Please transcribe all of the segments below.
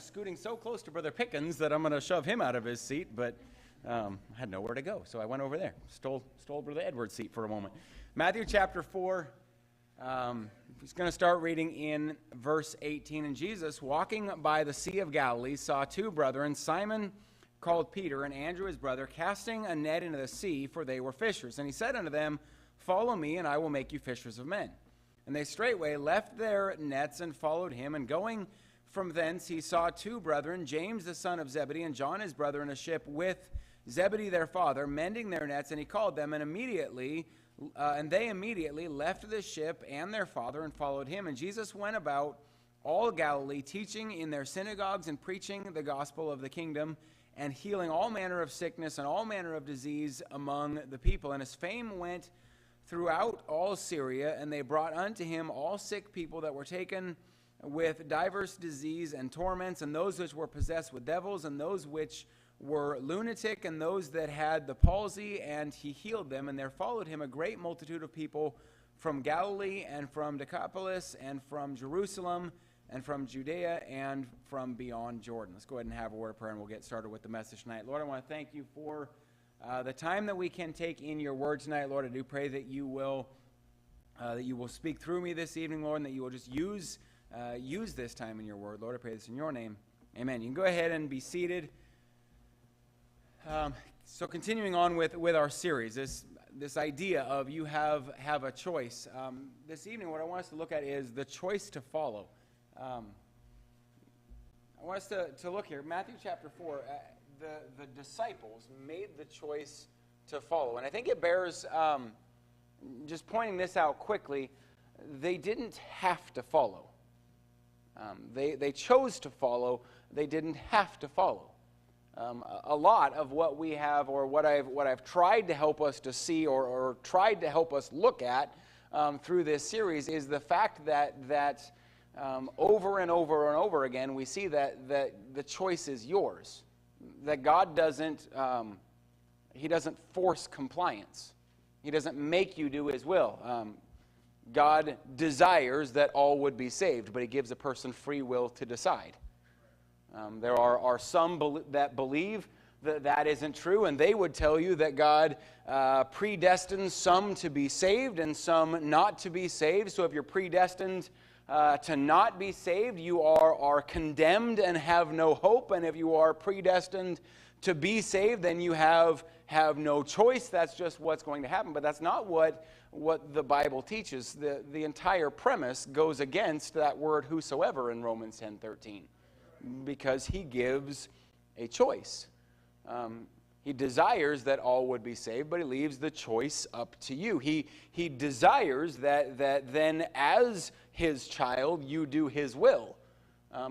Scooting so close to Brother Pickens that I'm going to shove him out of his seat, but I had nowhere to go, so I went over there. Stole Brother Edward's seat for a moment. Matthew chapter 4, he's going to start reading in verse 18. And Jesus, walking by the Sea of Galilee, saw two brethren, Simon called Peter, and Andrew his brother, casting a net into the sea, for they were fishers. And he said unto them, Follow me, and I will make you fishers of men. And they straightway left their nets and followed him, and going from thence he saw two brethren, James the son of Zebedee, and John his brother, in a ship with Zebedee their father, mending their nets. And he called them, and they immediately left the ship and their father and followed him. And Jesus went about all Galilee, teaching in their synagogues and preaching the gospel of the kingdom, and healing all manner of sickness and all manner of disease among the people. And his fame went throughout all Syria, and they brought unto him all sick people that were taken with divers disease and torments, and those which were possessed with devils, and those which were lunatic, and those that had the palsy, and he healed them. And there followed him a great multitude of people from Galilee, and from Decapolis, and from Jerusalem, and from Judea, and from beyond Jordan. Let's go ahead and have a word of prayer, and we'll get started with the message tonight. Lord, I want to thank you for the time that we can take in your word tonight. Lord, I do pray that you will speak through me this evening, Lord, and that you will just use this time in your word. Lord, I pray this in your name. Amen. You can go ahead and be seated. So continuing on with our series, this idea of you have a choice. This evening, what I want us to look at is the choice to follow. I want us to look here. Matthew chapter 4, the disciples made the choice to follow. And I think it bears just pointing this out quickly. They didn't have to follow. They chose to follow. They didn't have to follow. A lot of what we have, or what I've tried to help us to see, or tried to help us look at through this series, is the fact that over and over and over again we see that the choice is yours. That God doesn't force compliance. He doesn't make you do His will. God desires that all would be saved, but He gives a person free will to decide. There are some that believe that isn't true, and they would tell you that God predestines some to be saved and some not to be saved. So if you're predestined to not be saved, you are condemned and have no hope. And if you are predestined to be saved, then you have no choice. That's just what's going to happen. But that's not what the Bible teaches. The entire premise goes against that word whosoever in Romans 10:13, because He gives a choice. He desires that all would be saved, but He leaves the choice up to you. He desires that then, as His child, you do His will.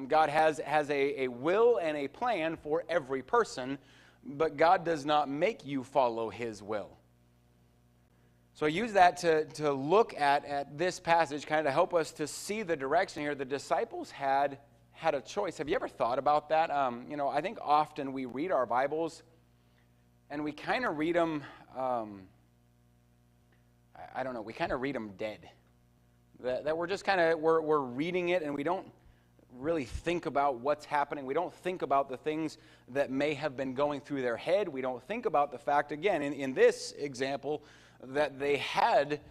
God has a will and a plan for every person, but God does not make you follow His will. So I use that to look at this passage, kind of to help us to see the direction here. The disciples had a choice. Have you ever thought about that? I think often we read our Bibles and we kind of read them, we kind of read them dead. That we're just kind of, we're reading it and we don't really think about what's happening. We don't think about the things that may have been going through their head. We don't think about the fact, again, in this example, that they had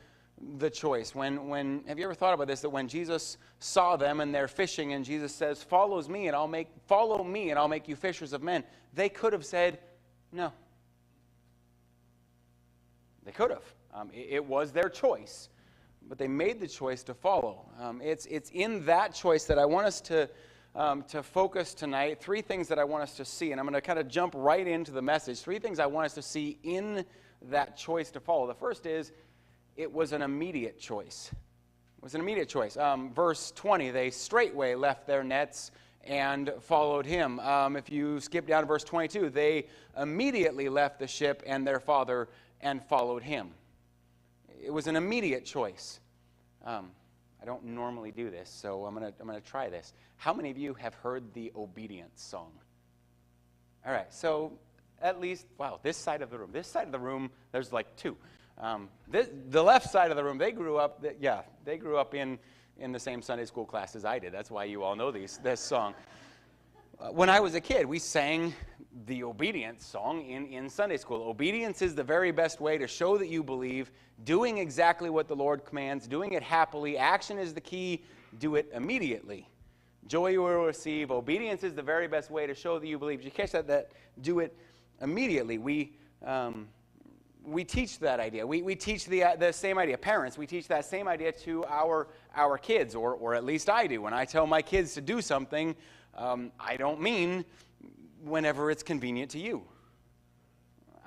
the choice. When have you ever thought about this, that when Jesus saw them and they're fishing and Jesus says, follow me and I'll make you fishers of men, they could have said no. They could have. It was their choice, but they made the choice to follow. It's in that choice that I want us to focus tonight. Three things that I want us to see, and I'm going to kind of jump right into the message. Three things I want us to see in that choice to follow. The first is, it was an immediate choice. It was an immediate choice. Verse 20, they straightway left their nets and followed Him. If you skip down to verse 22, they immediately left the ship and their father and followed Him. It was an immediate choice. I don't normally do this, so I'm gonna try this. How many of you have heard the Obedience song? All right, so at least, this side of the room. This side of the room, there's like two. The left side of the room, they grew up in the same Sunday school class as I did. That's why you all know this song. When I was a kid, we sang the obedience song in Sunday school. Obedience is the very best way to show that you believe, doing exactly what the Lord commands, doing it happily. Action is the key. Do it immediately. Joy you will receive. Obedience is the very best way to show that you believe. Did you catch that do it immediately? We teach that idea. We teach the same idea. Parents, we teach that same idea to our kids, or at least I do. When I tell my kids to do something, I don't mean whenever it's convenient to you.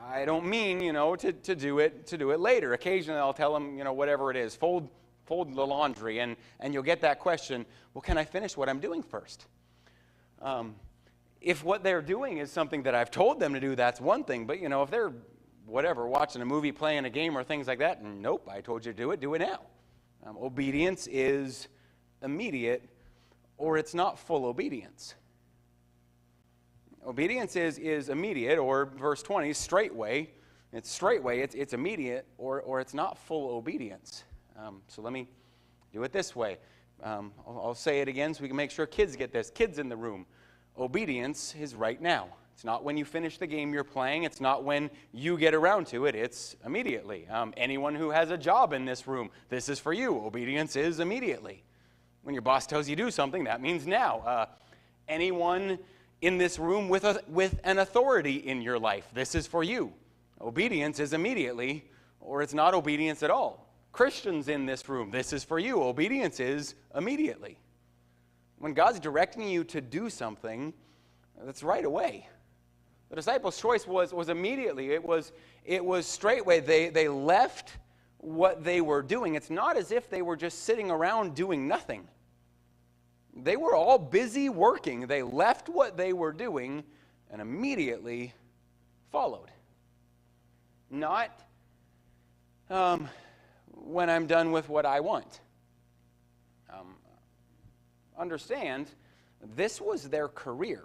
I don't mean, to do it later. Occasionally I'll tell them, whatever it is, fold the laundry, and you'll get that question, well, can I finish what I'm doing first? If what they're doing is something that I've told them to do, that's one thing. But, if they're, watching a movie, playing a game, or things like that, nope, I told you to do it now. Obedience is immediate, or it's not full obedience. Obedience is immediate, or verse 20, straightway. It's straightway, it's immediate, or it's not full obedience. So let me do it this way. I'll say it again so we can make sure kids get this. Kids in the room, obedience is right now. It's not when you finish the game you're playing. It's not when you get around to it. It's immediately. Anyone who has a job in this room, this is for you. Obedience is immediately. When your boss tells you to do something, that means now. Anyone in this room with an authority in your life, this is for you. Obedience is immediately, or it's not obedience at all. Christians in this room, this is for you. Obedience is immediately. When God's directing you to do something, that's right away. The disciples' choice was immediately. It was straightway. They left what they were doing. It's not as if they were just sitting around doing nothing. They were all busy working. They left what they were doing and immediately followed. Not when I'm done with what I want. Understand, this was their career.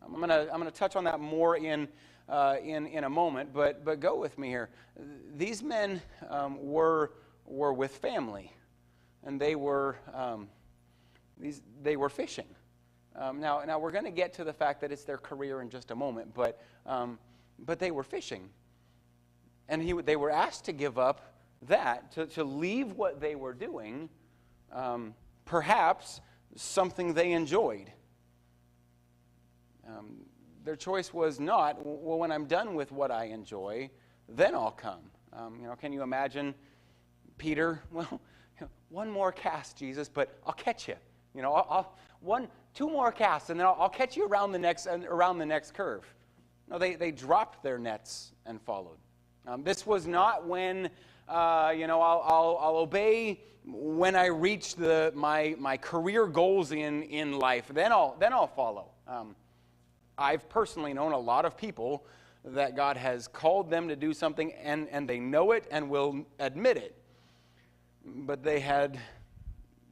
I'm gonna touch on that more in a moment, but go with me here. These men were with family, and they were fishing. Now we're going to get to the fact that it's their career in just a moment, but they were fishing, and they were asked to give up that, to leave what they were doing, perhaps something they enjoyed. Their choice was not, well, when I'm done with what I enjoy, then I'll come. Can you imagine Peter? Well, one more cast, Jesus, but I'll catch you. Two more casts, and then I'll catch you around the next curve. No, they dropped their nets and followed. This was not when I'll obey when I reach my career goals in life. Then I'll follow. I've personally known a lot of people that God has called them to do something, and they know it and will admit it, but they had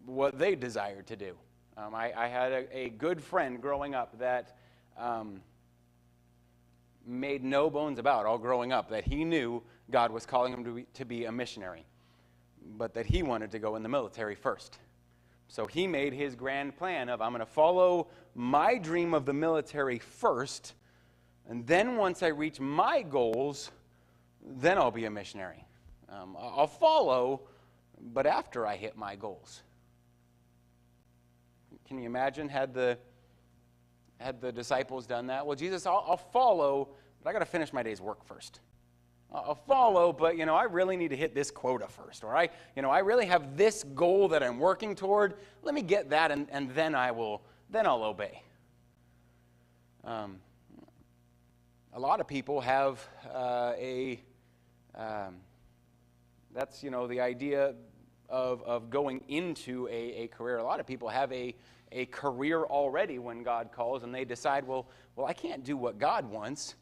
what they desired to do. I had a good friend growing up that made no bones about all growing up that he knew God was calling him to be a missionary, but that he wanted to go in the military first. So he made his grand plan of, I'm going to follow my dream of the military first, and then once I reach my goals, then I'll be a missionary. I'll follow, but after I hit my goals. Can you imagine had the disciples done that? Well, Jesus, I'll follow, but I got to finish my day's work first. I'll follow, but I really need to hit this quota first, or I really have this goal that I'm working toward. Let me get that, and then I'll obey. A lot of people have that's the idea of going into a career. A lot of people have a career already when God calls, and they decide, well, I can't do what God wants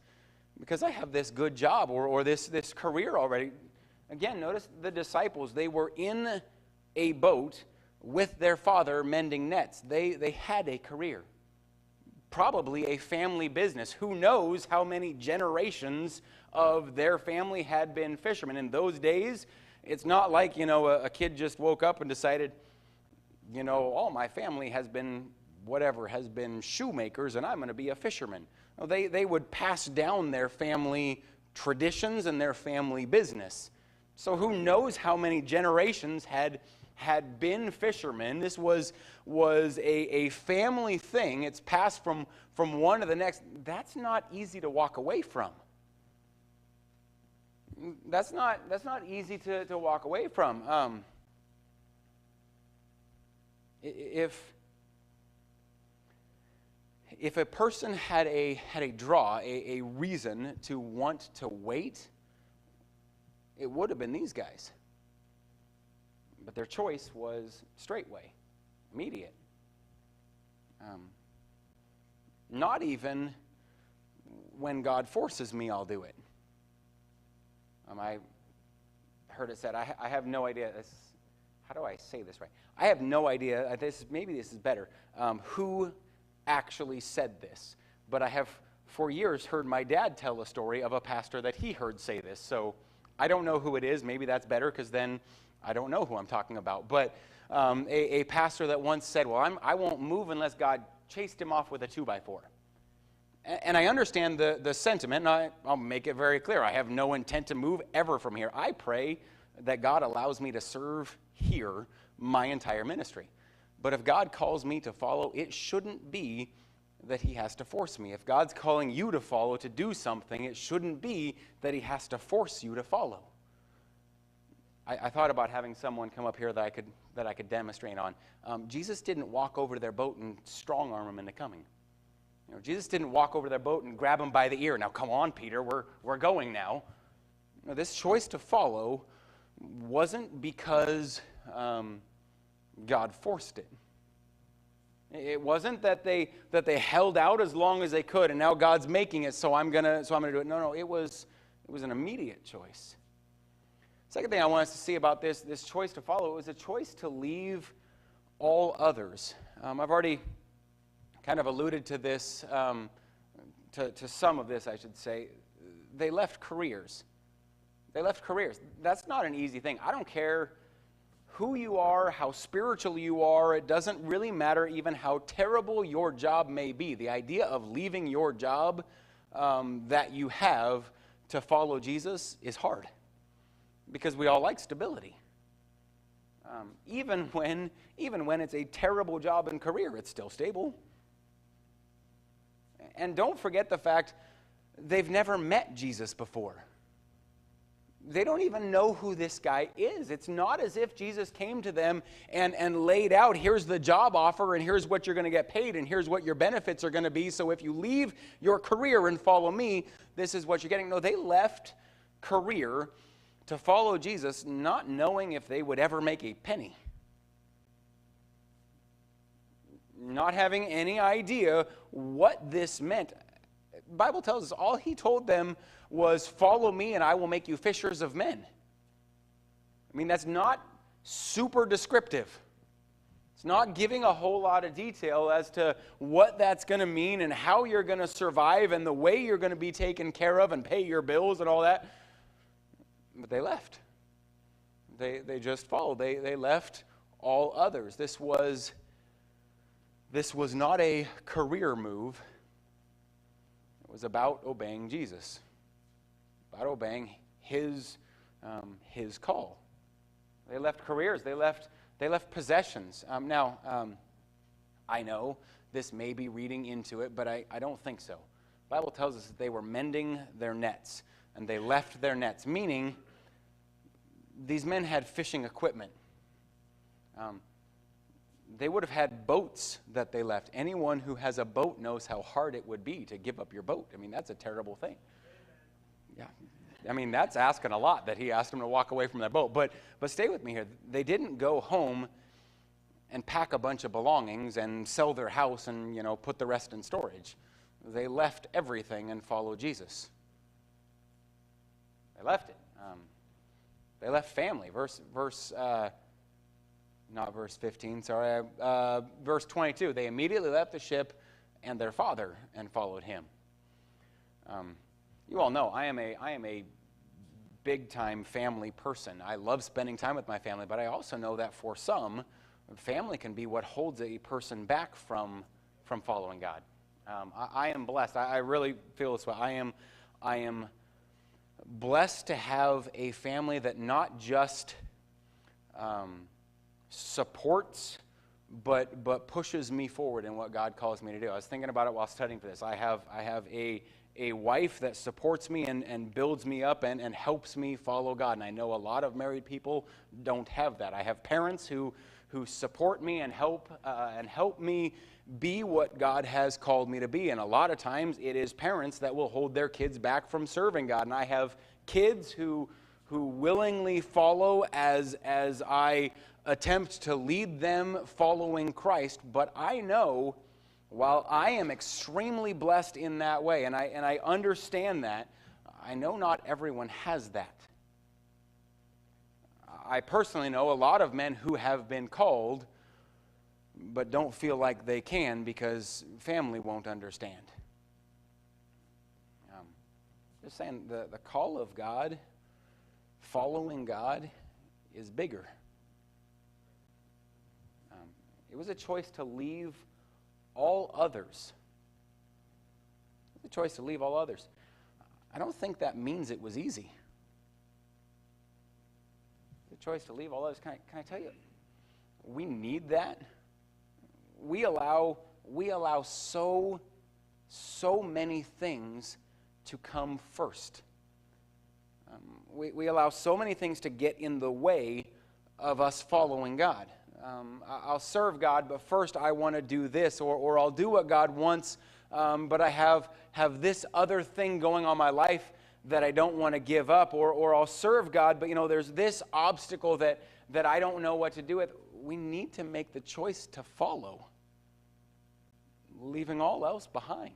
because I have this good job or this career already. Again, notice the disciples, they were in a boat with their father mending nets. They had a career, probably a family business. Who knows how many generations of their family had been fishermen. In those days, it's not like, a kid just woke up and decided, all my family has been whatever has been shoemakers, and I'm going to be a fisherman. No, they would pass down their family traditions and their family business. So who knows how many generations had been fishermen. This was a family thing. It's passed from one to the next. That's not easy to walk away from. That's not easy to walk away from. If a person had a draw, a reason to want to wait, it would have been these guys. But their choice was straightway, immediate. Not even when God forces me, I'll do it. I heard it said, I have no idea. How do I say this right? I have no idea. Maybe this is better. Who actually said this? But I have for years heard my dad tell a story of a pastor that he heard say this. So I don't know who it is. Maybe that's better, because then I don't know who I'm talking about. But a pastor that once said, well, I won't move unless God chased him off with a 2x4. And I understand the sentiment, and I'll make it very clear. I have no intent to move ever from here. I pray that God allows me to serve here my entire ministry. But if God calls me to follow, it shouldn't be that he has to force me. If God's calling you to follow, to do something, it shouldn't be that he has to force you to follow. I thought about having someone come up here that I could demonstrate on. Jesus didn't walk over to their boat and strong-arm them into coming. Jesus didn't walk over to their boat and grab them by the ear. Now, come on, Peter, we're going now. This choice to follow wasn't because God forced it. It wasn't that they held out as long as they could, and now God's making it, so I'm gonna do it. No, it was an immediate choice. Second thing I want us to see about this choice to follow, it was a choice to leave all others. I've already kind of alluded to this, to some of this, I should say. They left careers. That's not an easy thing. I don't care who you are, how spiritual you are. It doesn't really matter even how terrible your job may be. The idea of leaving your job that you have to follow Jesus is hard, because we all like stability. Even when it's a terrible job and career, it's still stable. And don't forget the fact they've never met Jesus before. They don't even know who this guy is. It's not as if Jesus came to them and laid out, here's the job offer, and here's what you're going to get paid, and here's what your benefits are going to be. So if you leave your career and follow me, this is what you're getting. No, they left career to follow Jesus, not knowing if they would ever make a penny. Not having any idea what this meant. The Bible tells us all he told them was, follow me and I will make you fishers of men. I mean, that's not super descriptive. It's not giving a whole lot of detail as to what that's going to mean and how you're going to survive and the way you're going to be taken care of and pay your bills and all that. But they left. They just followed. They left all others. This was not a career move. It was about obeying Jesus, about obeying his call. They left careers. They left possessions. I know this may be reading into it, but I don't think so. The Bible tells us that they were mending their nets, and they left their nets, meaning these men had fishing equipment. They would have had boats that they left. Anyone who has a boat knows how hard it would be to give up your boat. I mean, that's a terrible thing. Yeah. I mean, that's asking a lot that he asked them to walk away from their boat. But stay with me here. They didn't go home and pack a bunch of belongings and sell their house and, put the rest in storage. They left everything and followed Jesus. They left it. They left family. Not verse 15, sorry. Verse 22, they immediately left the ship and their father and followed him. You all know I am a big-time family person. I love spending time with my family, but I also know that for some, family can be what holds a person back from from following God. I am blessed. I really feel this way. I am blessed to have a family that not just supports, but pushes me forward in what God calls me to do. I was thinking about it while studying for this. I have a wife that supports me and builds me up and helps me follow God. And I know a lot of married people don't have that. I have parents who support me and help me be what God has called me to be. And a lot of times it is parents that will hold their kids back from serving God. And I have kids who willingly follow as I attempt to lead them following Christ. But I know, while I am extremely blessed in that way, and I understand that, I know not everyone has that. I personally know a lot of men who have been called but don't feel like they can because family won't understand. Just saying, the call of God, following God, is bigger. It was a choice to leave all others. It was a choice to leave all others. I don't think that means it was easy. The choice to leave all others. Can I tell you, we need that. We allow so many things to come first. We allow so many things to get in the way of us following God. I'll serve God, but first I want to do this, or I'll do what God wants, but I have this other thing going on in my life that I don't want to give up, or I'll serve God, but there's this obstacle that I don't know what to do with. We need to make the choice to follow, leaving all else behind.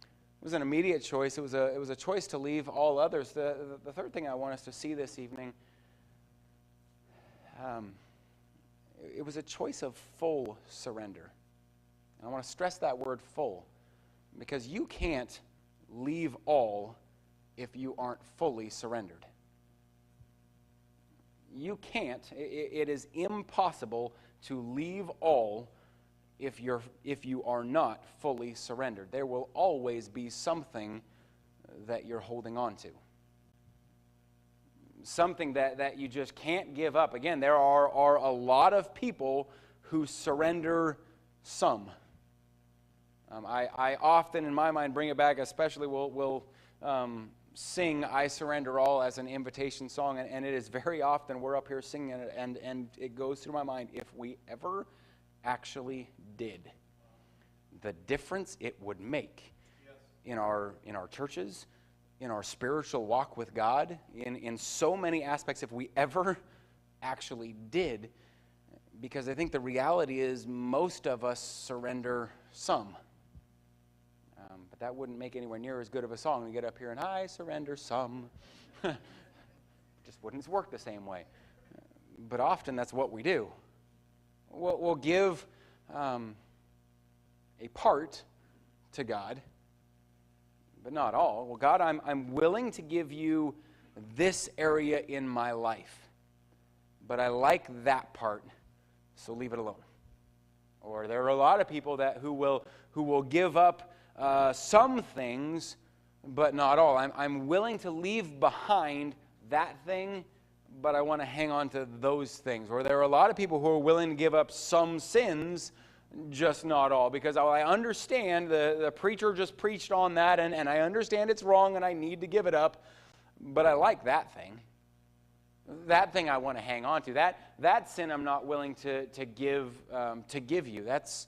It was an immediate choice. It was a choice to leave all others. The third thing I want us to see this evening, it was a choice of full surrender. And I want to stress that word full, because you can't leave all if you aren't fully surrendered. You can't. It is impossible to leave all if you are not fully surrendered. There will always be something that you're holding on to. Something that you just can't give up. Again, there are a lot of people who surrender some. I often, in my mind, bring it back, especially we'll sing I Surrender All as an invitation song, and it is very often we're up here singing it, and it goes through my mind, if we ever actually did, the difference it would make in our churches, in our spiritual walk with God, in so many aspects, if we ever actually did, because I think the reality is most of us surrender some. But that wouldn't make anywhere near as good of a song to get up here and I surrender some. Just wouldn't work the same way. But often that's what we do. We'll give a part to God, but not all. Well, God, I'm willing to give you this area in my life, but I like that part, so leave it alone. Or there are a lot of people who will give up some things, but not all. I'm willing to leave behind that thing, but I want to hang on to those things. Or there are a lot of people who are willing to give up some sins, just not all. Because I understand the preacher just preached on that, and I understand it's wrong and I need to give it up, but I like that thing. That thing I want to hang on to. That sin I'm not willing to give you. That's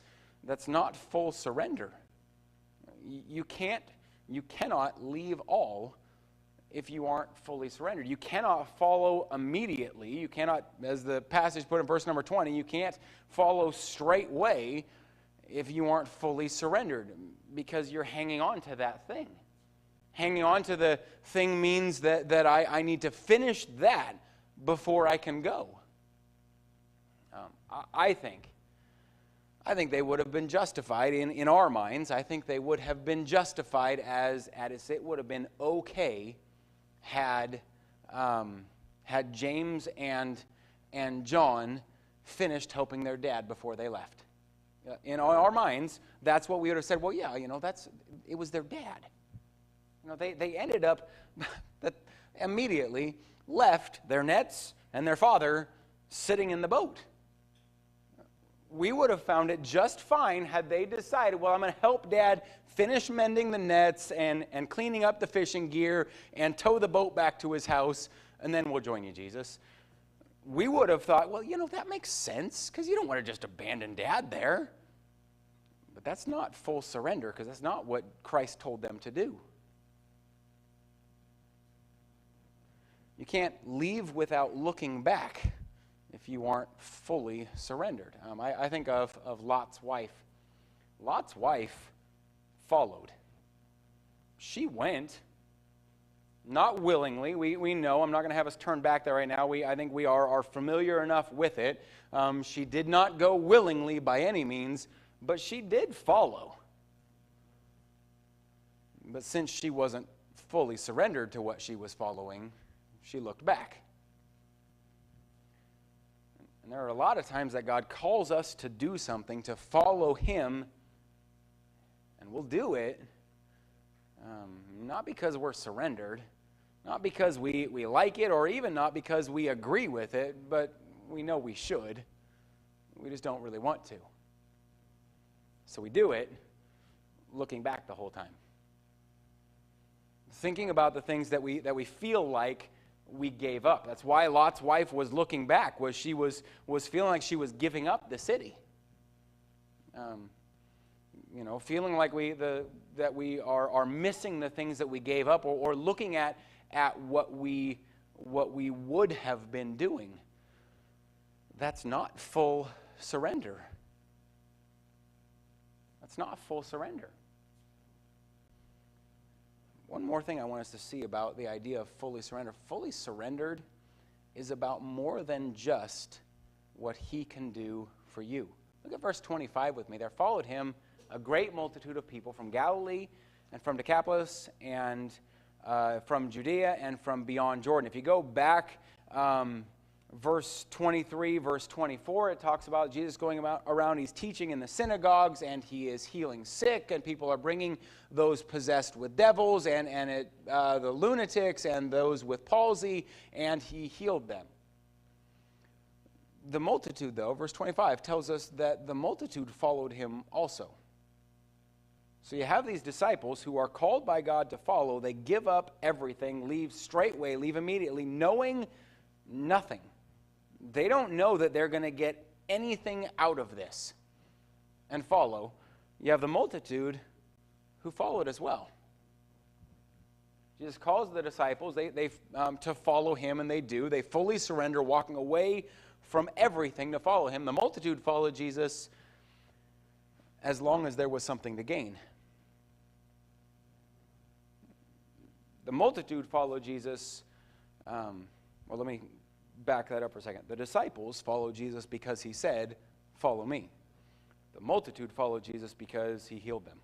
not full surrender. You cannot leave all if you aren't fully surrendered. You cannot follow immediately. You cannot, as the passage put in verse number 20, you can't follow straightway if you aren't fully surrendered, because you're hanging on to that thing. Hanging on to the thing means that I need to finish that before I can go. I think they would have been justified in our minds. I think they would have been justified as it would have been okay had James and John finished helping their dad before they left. In our minds, that's what we would have said, well, yeah, it was their dad. They ended up that immediately left their nets and their father sitting in the boat. We would have found it just fine had they decided, well, I'm going to help Dad finish mending the nets and cleaning up the fishing gear and tow the boat back to his house, and then we'll join you, Jesus. We would have thought, well, that makes sense, because you don't want to just abandon Dad there. But that's not full surrender, because that's not what Christ told them to do. You can't leave without looking back if you aren't fully surrendered. I think of Lot's wife. Lot's wife followed. She went, not willingly. We know, I'm not going to have us turn back there right now. I think we are familiar enough with it. She did not go willingly by any means, but she did follow. But since she wasn't fully surrendered to what she was following, she looked back. And there are a lot of times that God calls us to do something, to follow Him, and we'll do it not because we're surrendered, not because we like it, or even not because we agree with it, but we know we should. We just don't really want to. So we do it looking back the whole time. Thinking about the things that we feel like we gave up. That's why Lot's wife was looking back, was she was feeling like she was giving up the city. Feeling like that we are missing the things that we gave up, or looking at what we would have been doing. That's not full surrender. That's not full surrender. One more thing I want us to see about the idea of fully surrendered. Fully surrendered is about more than just what He can do for you. Look at verse 25 with me. There followed Him a great multitude of people from Galilee and from Decapolis and from Judea and from beyond Jordan. If you go back verse 23, verse 24, it talks about Jesus going around, He's teaching in the synagogues, and He is healing sick, and people are bringing those possessed with devils, and the lunatics, and those with palsy, and He healed them. The multitude, though, verse 25, tells us that the multitude followed Him also. So you have these disciples who are called by God to follow. They give up everything, leave straightway, leave immediately, knowing nothing. They don't know that they're going to get anything out of this and follow. You have the multitude who followed as well. Jesus calls the disciples to follow Him, and they do. They fully surrender, walking away from everything to follow Him. The multitude followed Jesus as long as there was something to gain. The multitude followed Jesus. Let me back that up for a second. The disciples followed Jesus because He said, "Follow me." The multitude followed Jesus because He healed them.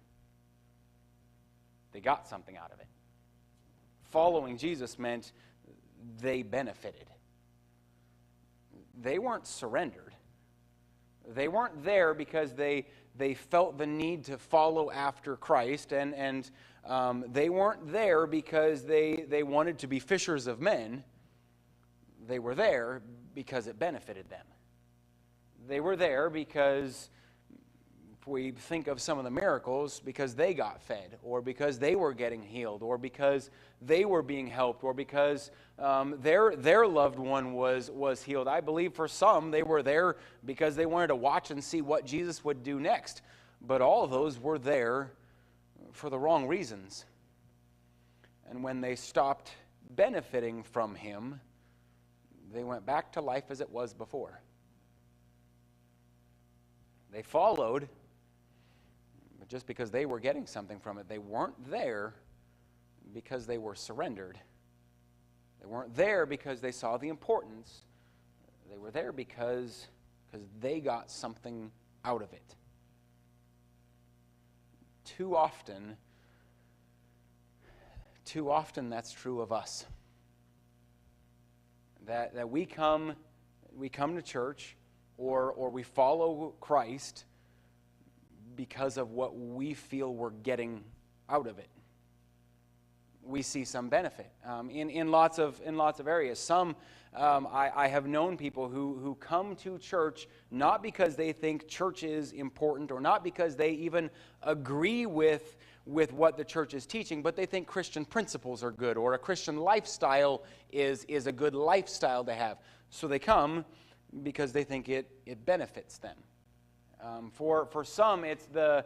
They got something out of it. Following Jesus meant they benefited. They weren't surrendered. They weren't there because they felt the need to follow after Christ, and they weren't there because they wanted to be fishers of men. They were there because it benefited them. They were there because, if we think of some of the miracles, because they got fed, or because they were getting healed, or because they were being helped, or because their loved one was healed. I believe for some, they were there because they wanted to watch and see what Jesus would do next. But all of those were there for the wrong reasons. And when they stopped benefiting from Him, they went back to life as it was before. They followed, but just because they were getting something from it. They weren't there because they were surrendered. They weren't there because they saw the importance. They were there because they got something out of it. Too often that's true of us. That we come to church, or we follow Christ because of what we feel we're getting out of it. We see some benefit in lots of areas. Some I have known people who come to church not because they think church is important or not because they even agree with what the church is teaching, but they think Christian principles are good or a Christian lifestyle is a good lifestyle to have. So they come because they think it benefits them. For some, it's the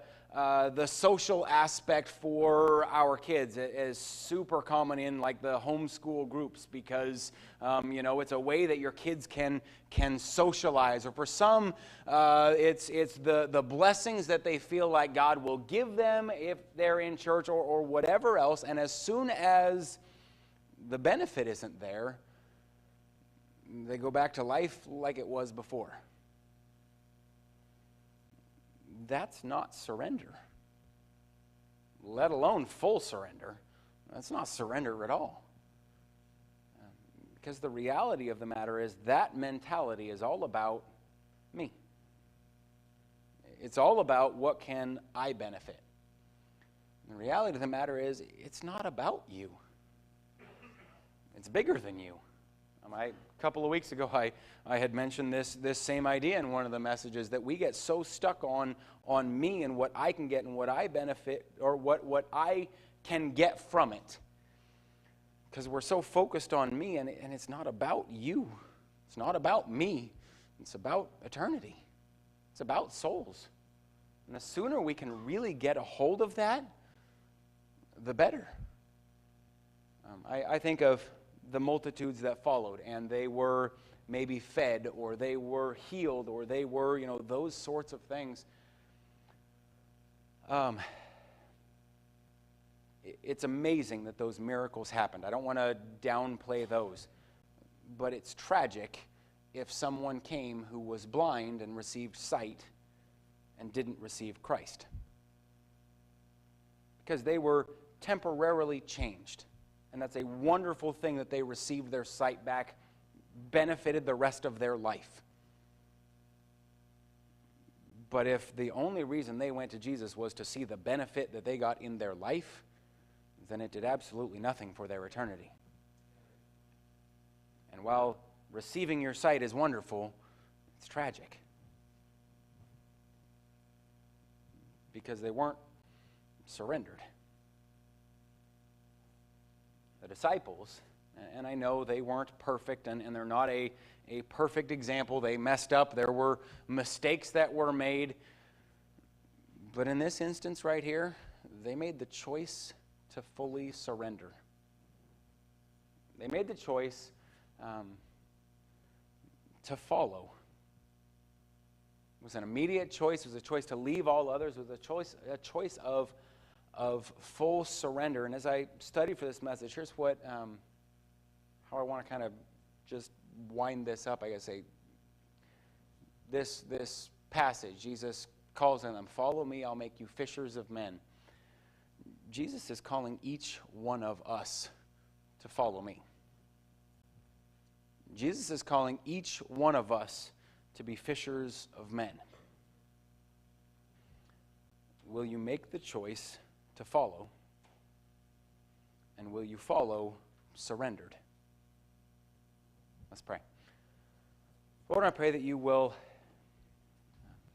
social aspect for our kids. It is super common in like the homeschool groups because it's a way that your kids can socialize. Or for some, it's the blessings that they feel like God will give them if they're in church or whatever else. And as soon as the benefit isn't there, they go back to life like it was before. That's not surrender, let alone full surrender. That's not surrender at all. Because the reality of the matter is that mentality is all about me. It's all about what can I benefit. The reality of the matter is it's not about you. It's bigger than you. A couple of weeks ago, I had mentioned this same idea in one of the messages, that we get so stuck on me and what I can get and what I benefit or what I can get from it. Because we're so focused on me, and it's not about you. It's not about me. It's about eternity. It's about souls. And the sooner we can really get a hold of that, the better. I think of the multitudes that followed, and they were maybe fed, or they were healed, or they were, those sorts of things. It's amazing that those miracles happened. I don't want to downplay those, but it's tragic if someone came who was blind and received sight and didn't receive Christ, because they were temporarily changed. And that's a wonderful thing that they received their sight back, benefited the rest of their life. But if the only reason they went to Jesus was to see the benefit that they got in their life, then it did absolutely nothing for their eternity. And while receiving your sight is wonderful, it's tragic. Because they weren't surrendered. The disciples, and I know they weren't perfect, and they're not a perfect example. They messed up. There were mistakes that were made. But in this instance right here, they made the choice to fully surrender. They made the choice to follow. It was an immediate choice. It was a choice to leave all others. It was a choice of full surrender. And as I studied for this message, here's what how I want to kind of just wind this up. I guess this passage, Jesus calls on them, "Follow me, I'll make you fishers of men." Jesus is calling each one of us to follow me. Jesus is calling each one of us to be fishers of men. Will you make the choice to follow? And will you follow surrendered? Let's pray. Lord, I pray that you will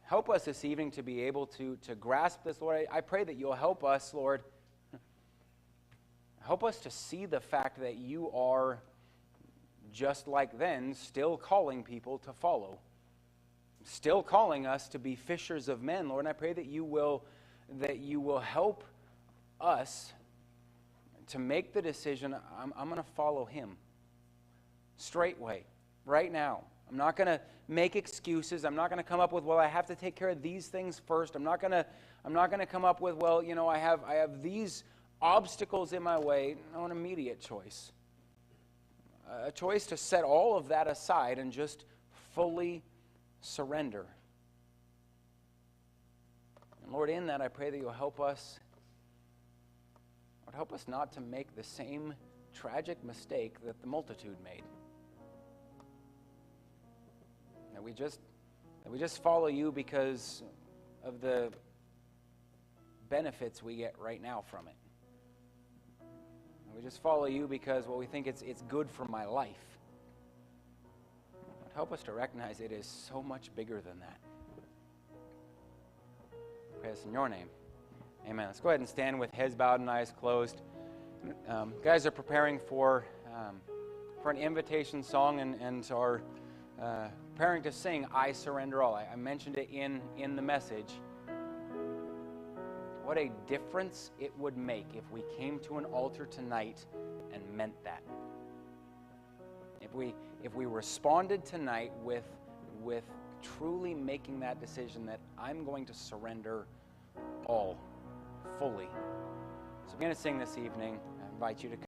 help us this evening to be able to grasp this, Lord. I pray that you'll help us, Lord. Help us to see the fact that you are, just like then, still calling people to follow. Still calling us to be fishers of men, Lord. And I pray that you will help us to make the decision, I'm going to follow him straightway, right now. I'm not going to make excuses. I'm not going to come up with, well, I have to take care of these things first. I'm not going to come up with, well, I have these obstacles in my way. No, an immediate choice. A choice to set all of that aside and just fully surrender. And Lord, in that, I pray that you'll help us. Lord, help us not to make the same tragic mistake that the multitude made. That we just That we just follow you because of the benefits we get right now from it. And we just follow you because, well, we think it's good for my life. Help us to recognize it is so much bigger than that. Pray this in your name. Amen. Let's go ahead and stand with heads bowed and eyes closed. Guys are preparing for an invitation song and are preparing to sing I Surrender All. I mentioned it in the message. What a difference it would make if we came to an altar tonight and meant that. If we responded tonight with truly making that decision that I'm going to surrender all fully. So we're going to sing this evening. I invite you to come.